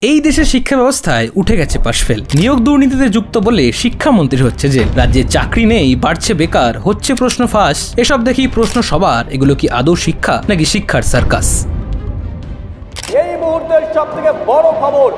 এই দেশের শিক্ষা ব্যবস্থায় উঠে গেছে পাশফেল, নিয়োগ দুর্নীতিতে যুক্ত বলে শিক্ষামন্ত্রী হচ্ছে জেল, রাজ্যে চাকরি নেই, বাড়ছে বেকার, হচ্ছে প্রশ্ন ফাঁস। এসব দেখি প্রশ্ন সবার, এগুলো কি আদৌ শিক্ষা নাকি শিক্ষার সার্কাস? এই মুহূর্তের সবথেকে বড় খবর,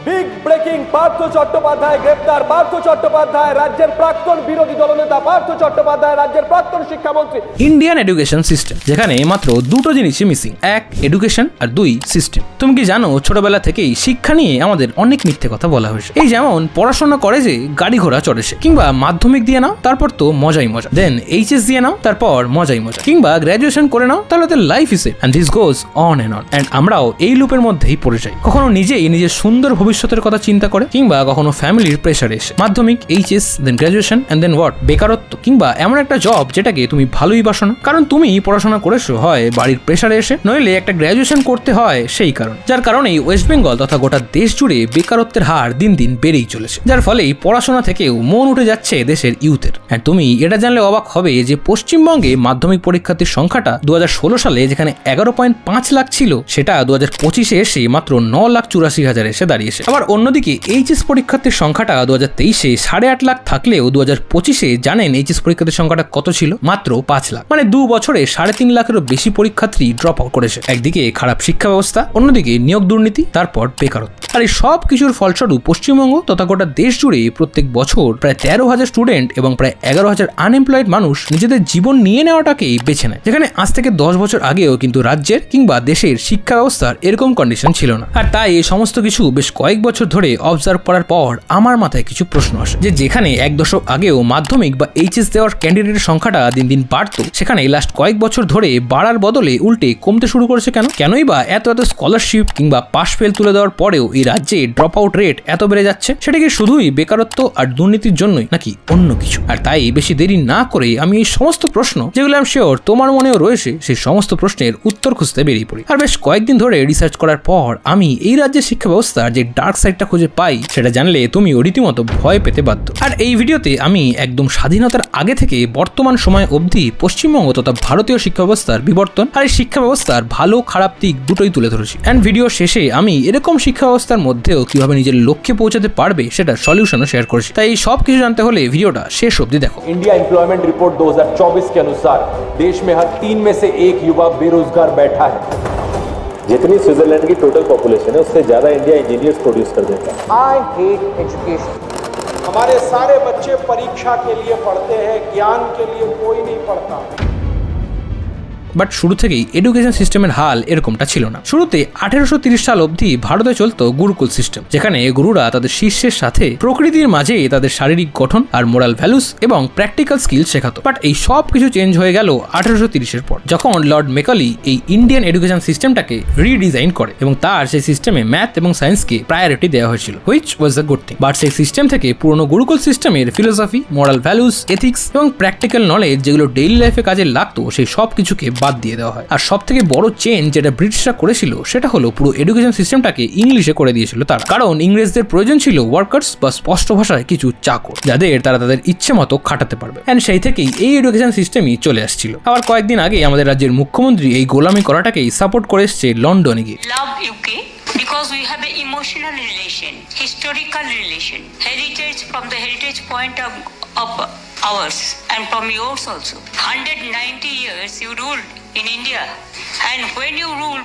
বিগ ব্রেকিং, পার্থ চট্টোপাধ্যায় গ্রেপ্তার। পার্থ চট্টোপাধ্যায় রাজ্যের প্রাক্তন বিরোধী দলনেতা, পার্থ চট্টোপাধ্যায় রাজ্যের প্রাক্তন শিক্ষামন্ত্রী। ইন্ডিয়ান এডুকেশন সিস্টেম, যেখানে মাত্র দুটো জিনিসই মিসিং, এক এডুকেশন আর দুই সিস্টেম। তুমি কি জানো ছোটবেলা থেকেই শিক্ষা নিয়ে আমাদের অনেক মিথ্যে কথা বলা হয়েছে। এই যেমন পড়াশোনা করে যে গাড়ি ঘোড়া চড়ে সে, কিংবা মাধ্যমিক দিয়ে নাও তারপর তো মজাই মজা, দেন এইচএস দিয়ে নাও তারপর মজাই মজা, কিংবা গ্রাজুয়েশন করে নাও তাহলে তো life is it, and this goes on and on. And আমরাও এই লুপের মধ্যেই পড়ে যাই, কখনো নিজেই নিজের সুন্দর ভবিষ্যতের কথা চিন্তা করে, কিংবা কখনো ফ্যামিলির প্রেসারে এসে। মাধ্যমিক, HS, then graduation, and then what? বেকারত্ব, কিংবা এমন একটা জব যেটাকে তুমি ভালোই বাসো না, কারণ তুমি পড়াশোনা করেছো হয় বাড়ির প্রেসারে এসে, নইলে একটা গ্রাজুয়েশন করতে হয় সেই কারণ। যার কারণেই ওয়েস্ট বেঙ্গল তথা গোটা দেশ জুড়ে বেকারত্বের হার দিন দিন বেড়েই চলেছে, যার ফলেই পড়াশোনা থেকেও মন উঠে যাচ্ছে দেশের ইউথের। আর তুমি এটা জানলে অবাক হবে যে পশ্চিমবঙ্গে মাধ্যমিক পরীক্ষার্থীর সংখ্যাটা 2016 সালে যেখানে 11.5 লাখ ছিল, সেটা 2025-এ এসে মাত্র 9,84,000 এসে দাঁড়িয়েছে। আবার অন্যদিকে এইচএস পরীক্ষার্থীর সংখ্যাটা 2023-এ 8.5 লাখ থাকলেও 2025-এ জানেন এইচএস পরীক্ষার্থীর সংখ্যাটা কত ছিল? মাত্র 5 লাখ। মানে 2 বছরে 3.5 লাখেরও বেশি পরীক্ষার্থী ড্রপ আউট করেছে। একদিকে খারাপ শিক্ষা ব্যবস্থা, অন্যদিকে নিয়োগ দুর্নীতি, তারপর বেকারত্ব। আর এই সব কিছুর ফলস্বরূপ পশ্চিমবঙ্গ তথা গোটা দেশ জুড়ে প্রত্যেক বছর প্রায় 13,000 স্টুডেন্ট এবং প্রায় 11,000 আনএমপ্লয়েড মানুষ নিজেদের জীবন নিয়ে নেওয়াটাকেই বেছে নেয়, যেখানে আজ থেকে 10 বছর আগেও কিন্তু রাজ্যের কিংবা দেশের শিক্ষা ব্যবস্থার এরকম কন্ডিশন ছিল না। আর তাই এই সমস্ত কিছু বেশ কয়েক বছর ধরে অবজার্ভ করার পর আমার মাথায় কিছু প্রশ্ন আসে, যে যেখানে 1 দশক আগেও মাধ্যমিক বা এইচএস দেওয়ার ক্যান্ডিডেটের সংখ্যাটা দিন দিন বাড়তো, সেখানে লাস্ট কয়েক বছর ধরে বাড়ার বদলে উল্টে কমতে শুরু করেছে কেন? কেনই বা এত স্কলারশিপ কিংবা পাস ফেল তুলে দেওয়ার পরেও এই রাজ্যে ড্রপ আউট রেট এত বেড়ে যাচ্ছে? সেটা কি শুধুই বেকারত্ব আর দুর্নীতির জন্যই, নাকি অন্য কিছু? আর তাই বেশি দেরি না করে আমি এই সমস্ত প্রশ্ন, যেগুলো আমি শিওর তোমার মনেও রয়েছে, সেই সমস্ত প্রশ্নের উত্তর খুঁজতে বেরিয়ে পড়ি। আর বেশ কয়েকদিন ধরে রিসার্চ করার পর আমি এই রাজ্যের শিক্ষা ব্যবস্থার যে ডার্ক সাইডটা খুঁজে পাই, সেটা জানলে তুমিও রীতিমতো ভয় পেতে বাধ্য। আর এই ভিডিওতে আমি একদম স্বাধীনতার আগে থেকে বর্তমান সময় অবধি পশ্চিমবঙ্গ তথা ভারতীয় শিক্ষা ব্যবস্থার বিবর্তন আর এই শিক্ষা ব্যবস্থার ভালো খারাপ দিক দুটোই তুলে ধরেছি। এন্ড ভিডিও শেষে আমি এরকম শিক্ষা ব্যবস্থার মধ্যেও কিভাবে নিজের লক্ষ্যে পৌঁছাতে পারবে সেটা সলিউশনও শেয়ার করেছি। তাই সব কিছু জানতে হলে ভিডিওটা শেষ অবধি দেখো। इंडिया एम्प्लॉयमेंट रिपोर्ट 2024 के अनुसार देश में हर 3 में से 1 युवा बेरोजगार बैठा है। जितनी स्विट्जरलैंड की टोटल पॉपुलेशन है उससे ज्यादा इंडिया इंजीनियर्स प्रोड्यूस कर देता है। I hate education. हमारे सारे बच्चे परीक्षा के लिए पढ़ते हैं, ज्ञान के लिए कोई नहीं पढ़ता। বাট শুরু থেকেই এডুকেশন সিস্টেমের হাল এরকমটা ছিল না। শুরুতে 1830 সাল অবধি ভারতে চলতো গুরুকুল সিস্টেম, যেখানে গুরুরা তাদের শিষ্যের সাথে প্রকৃতির মাঝে তাদের শারীরিক গঠন আর মোরাল ভ্যালুস এবং প্র্যাকটিক্যাল স্কিল শেখাতো। বাট এই সব কিছু চেঞ্জ হয়ে গেল 1830-এর পর, যখন লর্ড মেকালি এই ইন্ডিয়ান এডুকেশন সিস্টেমটাকে রিডিজাইন করে এবং তার সেই সিস্টেমে ম্যাথ এবং সায়েন্সকে প্রায়োরিটি দেওয়া হয়েছিল, which was a good thing. But সেই সিস্টেম থেকে পুরনো গুরুকুল সিস্টেমের ফিলোসফি, মোরাল ভ্যালুস, এথিক্স এবং প্র্যাকটিক্যাল নলেজ যেগুলো ডেইলি লাইফে কাজে লাগতো, সেই সব কিছুকে বাদ দিয়ে দেওয়া হয়। আর সব থেকে বড় চেঞ্জ যেটা ব্রিটিশরা করেছিল, সেটা হলো পুরো এডুকেশন সিস্টেমটাকে ইংলিশে করে দিয়েছিল তারা, কারণ ইংরেজদের প্রয়োজন ছিল ওয়ার্কার্স বা স্পষ্ট ভাষায় কিছু চাকর, যাদের তারা তাদের ইচ্ছে মতো খাটাতে পারবে। এন্ড সেই থেকেই এই এডুকেশন সিস্টেমই চলে আসছিল। আবার কয়েকদিন আগে আমাদের রাজ্যের মুখ্যমন্ত্রী এই গোলামি করাটাকেই সাপোর্ট করে এসছে লন্ডনে গিয়ে। Love UK because we have an emotional relation, historical relation, heritage from the heritage point of ours and from yours also. 190 years you ruled in India, and when you ruled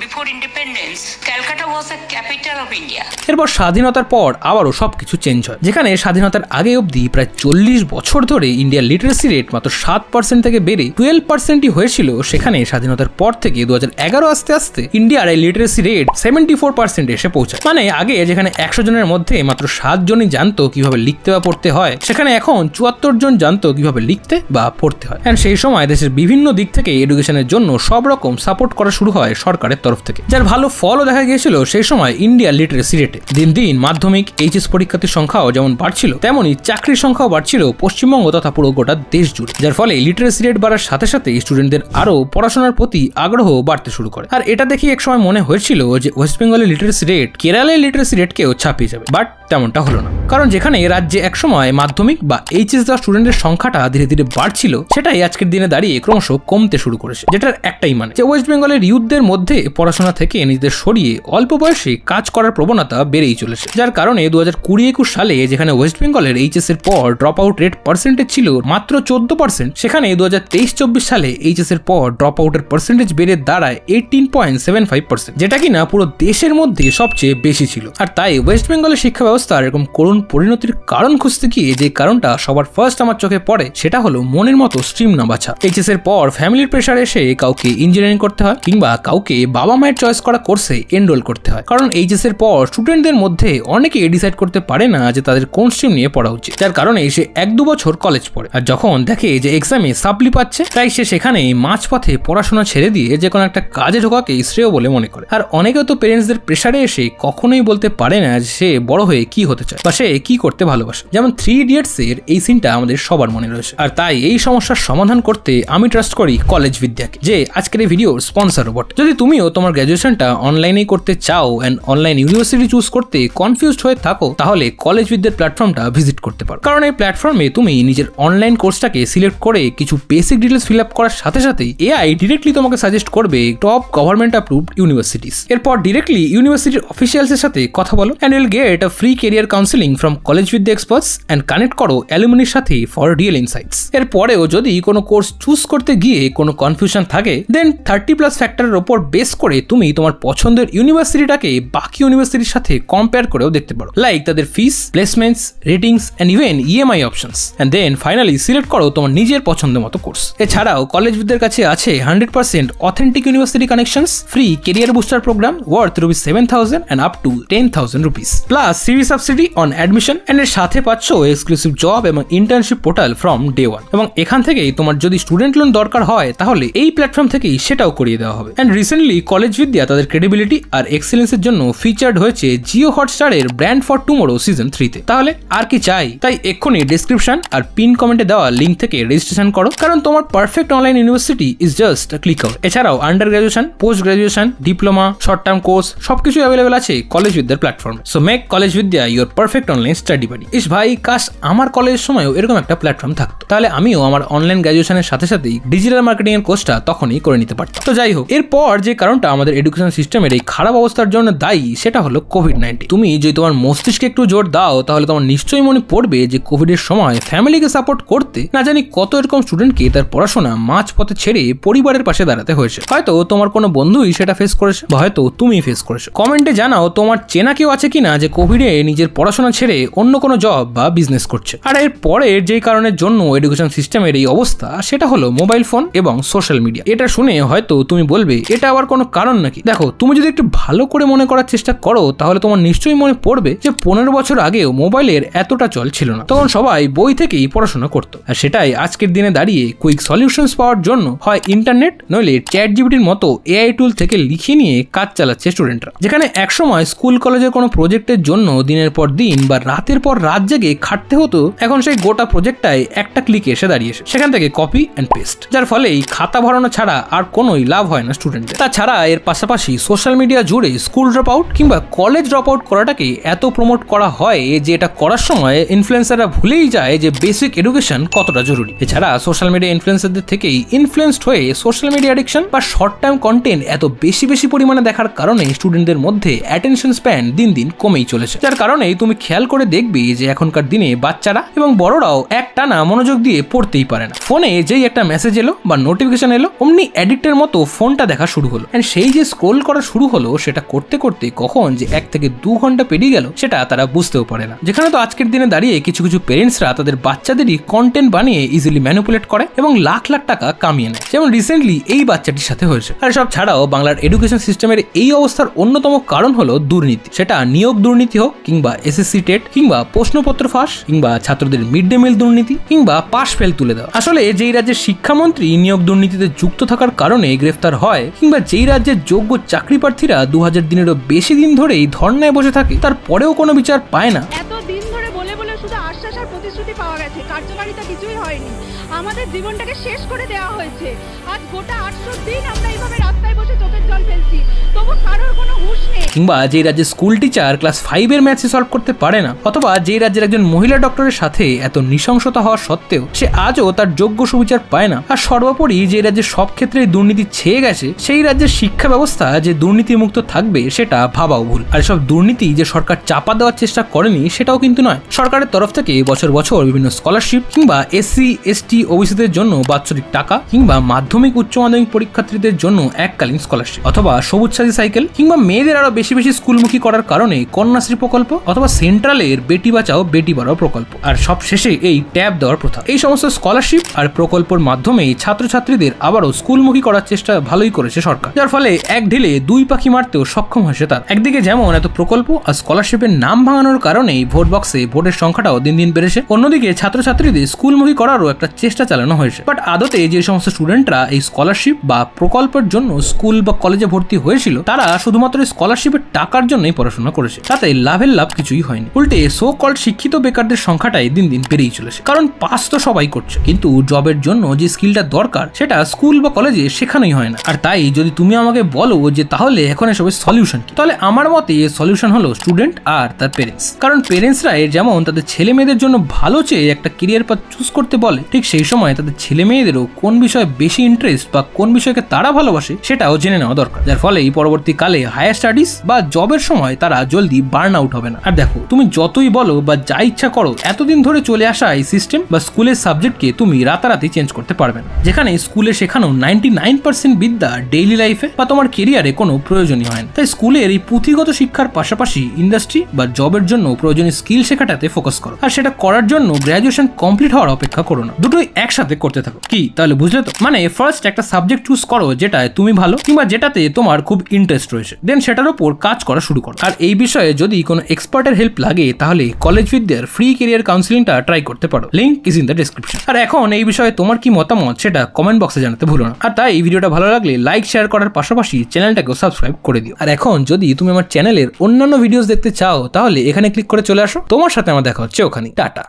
before independence, Calcutta was the capital of India. এরপর স্বাধীনতার পর আবারও সবকিছু change হয়, যেখানে স্বাধীনতার আগে অবধি প্রায় 40 বছর ধরে ইন্ডিয়ার লিটারেসি রেট মাত্র 7% থেকে বেড়ে 12%ই হয়েছিল, সেখানে স্বাধীনতার পর থেকে 2011 আস্তে আস্তে ইন্ডিয়ার এই লিটারেসি রেট 74% এসে পৌঁছায়। মানে আগে যেখানে 100 জনের মধ্যে মাত্র 7 জনই জানতো কিভাবে লিখতে বা পড়তে হয়, সেখানে এখন 74 জন জানতো কিভাবে লিখতে বা পড়তে হয়। এন্ড সেই সময় দেশের বিভিন্ন দিক থেকে এডুকেশনের জন্য সব রকম সাপোর্ট করা শুরু হয় সরকারের তরফ থেকে, যার ভালো ফলও দেখা গিয়েছিল সেই সময় ইন্ডিয়ার লিটারেসি রেটে। দিন দিন মাধ্যমিক, এইচএস পরীক্ষার্থীর সংখ্যাও যেমন বাড়ছিল, তেমনি চাকরির সংখ্যাও বাড়ছিল পশ্চিমবঙ্গ তথা পুরো গোটা দেশ জুড়ে, যার ফলে লিটারেসি রেট বাড়ার সাথে সাথে স্টুডেন্টদের আরো পড়াশোনার প্রতি আগ্রহ বাড়তে শুরু করে। আর এটা দেখে একসময় মনে হয়েছিল যে ওয়েস্ট বেঙ্গলের লিটারেসি রেট কেরালের লিটারেসি রেটকেও ছাপিয়ে যাবে, বাট তেমনটা হলো না। কারণ যেখানে রাজ্যে একসময় মাধ্যমিক বা এইচএস দেওয়া স্টুডেন্টের সংখ্যাটা ধীরে ধীরে বাড়ছিল, সেটাই আজকের দিনে দাঁড়িয়ে ক্রমশ কমতে শুরু করেছে, যেটার একটাই মানে যে ওয়েস্ট বেঙ্গলের ইউথদের মধ্যে পড়াশোনা থেকে নিজেদের সরিয়ে অল্প বয়সে কাজ করার প্রবণতা বেড়েই চলেছে, যার কারণে 2020-21 সালে যেখানে ওয়েস্ট বেঙ্গলের এইচএস এর পর ড্রপ আউট রেট পার্সেন্টেজ ছিল মাত্র 14%, সেখানে 2023-24 সালে এইচএস এর পর ড্রপ আউটের পার্সেন্টেজ বেড়ে দাঁড়ায় 18.75%, যেটা কিনা পুরো দেশের মধ্যে সবচেয়ে বেশি ছিল। আর তাই ওয়েস্ট বেঙ্গলের শিক্ষা ব্যবস্থার এরকম করুণ পরিণতির কারণ খুঁজতে গিয়ে যে কারণটা সবার ফার্স্ট আমার চোখে পড়ে সেটা হলো মনের মতো স্ট্রিম না বাছা। এইচএস এর পর ফ্যামিলির প্রেসার এসে কাউকে ইঞ্জিনিয়ারিং করতে হয় কিংবা কাউকে বাবা মায়ের চয়েস করা কোর্সে এনরোল করতে হয়, কারণ এইচএস এর পর স্টুডেন্টদের মধ্যে অনেকে ডিসাইড করতে পারে না যে তাদের কোন স্ট্রিম নিয়ে পড়া উচিত, যার কারণে সে 1-2 বছর কলেজ পড়ে, আর যখন দেখে যে এক্সামে সাপ্লি পাচ্ছে তাই সে সেখানে মাঝপথে পড়াশোনা ছেড়ে দিয়ে যে কোনো একটা কাজে ঢোকাকে শ্রেয় বলে মনে করে। আর অনেকেও তো পেরেন্টসদের প্রেসারে এসে কখনোই বলতে পারে না যে সে বড় হয়ে কি হতে চায় বা সে কি করতে ভালোবাসে, যেমন 3 ইডিয়টস এর এই সিনটা আমাদের সবার মনে রয়েছে। আর তাই এই সমস্যার সমাধান করতে আমি ট্রাস্ট করি কলেজ বিদ্যাকে, যে আজকের এই ভিডিওর স্পন্সর বটে। যদি তুমিও তোমার গ্র্যাজুয়েশনটা অনলাইনেই করতে চাও এন্ড অনলাইন ইউনিভার্সিটি চুজ করতে কনফিউজড হয়ে থাকো, তাহলে কলেজ বিদ্যার প্ল্যাটফর্মটা ভিজিট করতে পারো, কারণ এই প্ল্যাটফর্মে তুমি নিজের অনলাইন কোর্সটাকে সিলেক্ট করে কিছু বেসিক ডিটেলস ফিল আপ করার সাথে সাথেই এআই ডিরেক্টলি তোমাকে সাজেস্ট করবে টপ গভর্নমেন্ট অ্যাপ্রুভড ইউনিভার্সিটিস। এরপর ডিরেক্টলি ইউনিভার্সিটির অফিসিয়ালসের সাথে কথা বলো and will get a free career counselling from College Vidya experts and connect করো অ্যালুমিনির সাথে ফর রিয়েল ইনসাইটস। এরপরেও যদি কোনো কোর্স চুজ করতে গিয়ে কোনো কনফিউশন থাকে, দেন 30+ ফ্যাক্টরের উপর বেস করে তুমি তোমার পছন্দের ইউনিভার্সিটিটাকে বাকি ইউনিভার্সিটির সাথে কম্পেয়ার করেও দেখতে পারো, লাইক তাদের fees, placements, ratings and even EMI options, and then finally select করো তোমার নিজের পছন্দ মতো কোর্স। এছাড়াও কলেজ বিদ্যার কাছে আছে 100% authentic university connections, free career booster programme worth ₹7,000 and up to ₹10,000, plus CV subsidy on admission, and এর সাথে পাচ্ছ এক্সক্লুসিভ জব এবং ইন্টার্নশিপ পোর্টাল ফ্রম ডে 1। এবং এখান থেকেই তোমার যদি স্টুডেন্ট লোন দরকার হয় তাহলে এই প্ল্যাটফর্ম থেকেই সেটাও করিয়ে দেওয়া হবে। এন্ড রিসেন্টলি কলেজ বিদ্যা তাদের ক্রেডিবিলিটি আর এক্সেলেন্সের জন্য ফিচার্ড হয়েছে জিও হটস্টারের ব্র্যান্ড ফর টুমোরো সিজন 3-তে। তাহলে আর কি চাই? তাই এক্ষুনি ডেসক্রিপশন আর পিন কমেন্টে দেওয়া লিঙ্ক থেকে রেজিস্ট্রেশন করো, কারণ তোমার perfect online university is just a click out. এছাড়াও under graduation, post graduation, diploma, short term course সবকিছু অ্যাভেলেবেল আছে কলেজ বিদ্যার প্ল্যাটফর্মে। So make college Vidya your perfect online study buddy. ইস ভাই, কাশ আমার কলেজের সময়ও এরকম একটা প্ল্যাটফর্ম থাকতো, তাহলে আমিও আমার অনলাইন গ্রাজুয়েশনের সাথে সাথেই ডিজিটাল মার্কেটিং এর কোর্সটা তখনই করে নিতে পারতাম। তো যাই হোক, এরপর যে কারণটা আমাদের এডুকেশন সিস্টেমের এই খারাপ অবস্থার জন্য দায়ী সেটা হলো কোভিড-19। তুমি যদি তোমার মস্তিষ্কে একটু জোর দাও তাহলে তোমার নিশ্চয়ই মনে পড়বে যে কোভিডের সময় ফ্যামিলিকে সাপোর্ট করতে না জানি কত এরকম স্টুডেন্টকে তার পড়াশোনা মাঝপথে ছেড়ে পরিবারের পাশে দাঁড়াতে হয়েছে। হয়তো তোমার কোনো বন্ধুই সেটা ফেস করেছে বা হয়তো তুমি ফেস করেছো। কমেন্টে জানাও তোমার চেনা কেউ আছে কিনা যে কোভিডে নিজের পড়াশোনা ছেড়ে অন্য কোনো জব বা বিজনেস করছে। আর এর পরের যে কারণের জন্য এডুকেশন সিস্টেমের এই অবস্থা সেটা হলো মোবাইল ফোন এবং সোশ্যাল মিডিয়া। এটা শুনে হয়তো তুমি বলবে এটা আবার কোনো কারণ নাকি? দেখো, তুমি যদি একটু ভালো করে মনে করার চেষ্টা করো তাহলে তোমার নিশ্চয়ই মনে পড়বে যে 15 বছর আগেও মোবাইলের এতটা চল ছিল না। তখন সবাই বই থেকেই পড়াশোনা করতো, আর সেটাই আজকের দিনে দাঁড়িয়ে কুইক সলিউশনস পাওয়ার জন্য হয় ইন্টারনেট নইলে চ্যাট জিপিটির মতো এআই টুল থেকে লিখে নিয়ে কাজ চালাচ্ছে স্টুডেন্টরা। যেখানে একসময় স্কুল কলেজের কোনো প্রজেক্টের জন্য দিনের পর দিন বা রাতের পর রাত জেগে খাটতে হতো, এখন সেই গোটা প্রজেক্টটাই একটা ক্লিকে এসে দাঁড়িয়েছে, সেখান থেকে কপি অ্যান্ড পেস্ট, যার ফলে এই খাতা ভরানো ছাড়া আর কোনোই লাভ হয় না স্টুডেন্টদের। তাছাড়া এর পাশাপাশি সোশ্যাল মিডিয়া জুড়ে স্কুল ড্রপ আউট কিংবা কলেজ ড্রপ আউট করাটাকে এত প্রমোট করা হয় যে এটা করার সময় ইনফ্লুয়েন্সাররা ভুলেই যায় যে বেসিক এডুকেশন কতটা জরুরি। এছাড়া সোশ্যাল মিডিয়া ইনফ্লুয়েন্সারদের থেকেই ইনফ্লুয়েন্সড হয়ে সোশ্যাল মিডিয়া অ্যাডিকশন বা শর্ট টাইম কন্টেন্ট এত বেশি পরিমাণে দেখার কারণে স্টুডেন্টদের মধ্যে অ্যাটেনশন স্প্যান দিন দিন কমেই চলেছে, যার কারণে তুমি খেয়াল করে দেখবে যে এখনকার দিনে বাচ্চারা এবং বড়রাও একটানা মনোযোগ দিয়ে পড়তেই পারে না। ফোনে যেই একটা মেসেজ এলো বা নোটিফিকেশন এলো অমনি অ্যাডিক্টের মতো ফোনটা দেখা শুরু হলো, এন্ড সেই যে স্ক্রোল করা শুরু হলো সেটা করতে করতে কখন যে 1 থেকে 2 ঘন্টা পেরিয়ে গেল সেটা তারা বুঝতেও পারে না। যেখানে তো আজকের দিনে দাঁড়িয়ে কিছু পেরেন্টসরা তাদের বাচ্চাদেরই কন্টেন্ট বানিয়ে ইজিলি ম্যানিপুলেট করে এবং লাখ টাকা কামিয়ে নেয়, যেমন রিসেন্টলি এই বাচ্চাটির সাথে হয়েছে। আর সব ছাড়াও বাংলার এডুকেশন সিস্টেমের এই অবস্থার অন্যতম কারণ হলো দুর্নীতি। সেটা নিয়োগ দুর্নীতি হোক কিংবা এসএসসি টেট কিংবা প্রশ্নপত্র ফাঁস কিংবা ছাত্রদের মিড ডে মিল দুর্নীতি কিংবা পাস ফেল তুলে দেওয়া। আসলে যেই রাজ্যের শিক্ষামন্ত্রী নিয়োগ দুর্নীতিতে যুক্ত থাকার কারণে গ্রেফতার হয় কিংবা যেই রাজ্যের যোগ্য চাকরি প্রার্থীরা 2000 দিনেরও বেশি দিন ধরেই ধর্নায় বসে থাকে তারপরেও কোনো বিচার পায় না, এত দিন ধরে বলে শুধু আশ্বাস আর প্রতিশ্রুতি পাওয়া গেছে, কার্যকারিতা কিছুই হয়নি। আমাদের জীবনটাকে শেষ করে দেওয়া হয়েছে। আজ গোটা 800 দিন আমরা এইভাবে রাস্তায় বসে চোখের জল ফেলছি, তবু কারোর কোনো হুঁশ নেই। কিংবা যে রাজ্যের স্কুল টিচার ক্লাস 5 এর ম্যাথস সলভ করতে পারে না, অথবা যে রাজ্যের একজন মহিলা ডক্টরের সাথে এত নৃশংসতা হওয়া সত্ত্বেও সে আজও তার যোগ্য সুবিচার পায় না, আর সর্বোপরি যে রাজ্যের সব ক্ষেত্রে দুর্নীতি ছেয়ে গেছে, সেই রাজ্যের শিক্ষা ব্যবস্থা যে দুর্নীতিমুক্ত থাকবে সেটা ভাবাও ভুল। আর সব দুর্নীতি যে সরকার চাপা দেওয়ার চেষ্টা করেনি সেটাও কিন্তু নয়। সরকারের তরফ থেকে বছর বছর বিভিন্ন স্কলারশিপ কিংবা SC ST ওবিসিদের জন্য বাৎসরিক টাকা, কিংবা মাধ্যমিক উচ্চ মাধ্যমিক পরীক্ষার্থীদের জন্য এককালীন স্কলারশিপ, অথবা সবুজ সাথী সাইকেল, কিংবা মেয়েদের আরো বেশি বেশি স্কুলমুখী করার কারণে কন্যাশ্রী প্রকল্প, অথবা সেন্ট্রালের বেটি বাঁচাও বেটি বাড়াও প্রকল্প, আর সব শেষে এই ট্যাব দেওয়ার প্রথা। এই সমস্ত স্কলারশিপ আর প্রকল্পের মাধ্যমে ছাত্রছাত্রীদের আবারও স্কুলমুখী করার চেষ্টা ভালোই করেছে সরকার, যার ফলে এক ঢিলে দুই পাখি মারতেও সক্ষম হয়েছে তার। একদিকে যেমন এত প্রকল্প আর স্কলারশিপের নাম ভাঙানোর কারণেই ভোট বক্সে ভোটের সংখ্যাটাও দিন দিন বেড়েছে, অন্যদিকে ছাত্রছাত্রীদের স্কুলমুখী করারও একটা চেষ্টা চালানো হয়েছে। বাট আদতে যে সমস্ত স্টুডেন্টরা এই স্কলারশিপ বা প্রকল্পের জন্য স্কুল বা কলেজে ভর্তি হয়েছিল, তারা শুধুমাত্র স্কলারশিপের টাকার জন্যই পড়াশোনা করেছে, তাতে লাভের লাভ কিছুই হয়নি। উল্টে সো কল্ড শিক্ষিত বেকারদের সংখ্যাটাই দিন দিন বেড়েই চলেছে, কারণ পাস তো সবাই করছে, কিন্তু জবের জন্য যে স্কিলটা দরকার সেটা স্কুল বা কলেজে শেখানোই হয় না। আর তাই যদি তুমি আমাকে বলো যে তাহলে এখন এসবের সলিউশন কি, তাহলে আমার মতে সলিউশন হলো স্টুডেন্ট আর তার পেরেন্টস। কারণ পেরেন্টসরা যেমন তাদের ছেলে মেয়েদের জন্য ভালো চেয়ে একটা ক্যারিয়ার পাথ চুজ করতে বলে, ঠিক সেই সময় তাদের ছেলে মেয়েদেরও কোন বিষয়ে বেশি ইন্টারেস্ট বা কোন বিষয়কে তারা ভালোবাসে সেটাও জেনে নেওয়া দরকার, যার ফলে পরবর্তীকালে হায়ার স্টাডিজ বা জবের সময় তারা জলদি বার্ন আউট হবে না। আর দেখো, তুমি যতই বলো বা যা ইচ্ছা করো, এতদিন ধরে চলে আসা এই সিস্টেম বা স্কুলের সাবজেক্টকে তুমি রাতারাতি চেঞ্জ করতে পারবে না। যেখানে স্কুলে শেখানো 99% বিদ্যা ডেইলি লাইফে বা তোমার কেরিয়ারে কোনো প্রয়োজনই হয় না। তাই স্কুলের এই পুঁথিগত শিক্ষার পাশাপাশি ইন্ডাস্ট্রি বা জবের জন্য প্রয়োজনীয় স্কিল শেখাটাতে ফোকাস করো, আর সেটা করার জন্য গ্র্যাজুয়েশন কমপ্লিট হওয়ার অপেক্ষা করো না, দুটোই একসাথে করতে থাকো। কি তাহলে বুঝলে তো? মানে ফার্স্ট একটা সাবজেক্ট চুজ করো যেটায় তুমি ভালো কিংবা যেটাতে তোমার খুব ইন্টারেস্ট রয়েছে, দেন সেটার উপর কাজ করা শুরু করো। আর এই বিষয়ে যদি কোনো এক্সপার্টের হেল্প লাগে তাহলে কলেজ বিদ্যার ফ্রি ক্যারিয়ার কাউন্সিলিংটা ট্রাই করতে পারো, link is in the description. আর এখন এই বিষয়ে তোমার কি মতামত সেটা কমেন্ট বক্সে জানাতে ভুলো না। আর তাই এই ভিডিওটা ভালো লাগলে লাইক শেয়ার করার পাশাপাশি চ্যানেলটাকেও সাবস্ক্রাইব করে দিও। আর এখন যদি তুমি আমার চ্যানেলের অন্যান্য ভিডিওস দেখতে চাও তাহলে এখানে ক্লিক করে চলে আসো। তোমার সাথে আমার দেখা হচ্ছে ওখানে। টাটা।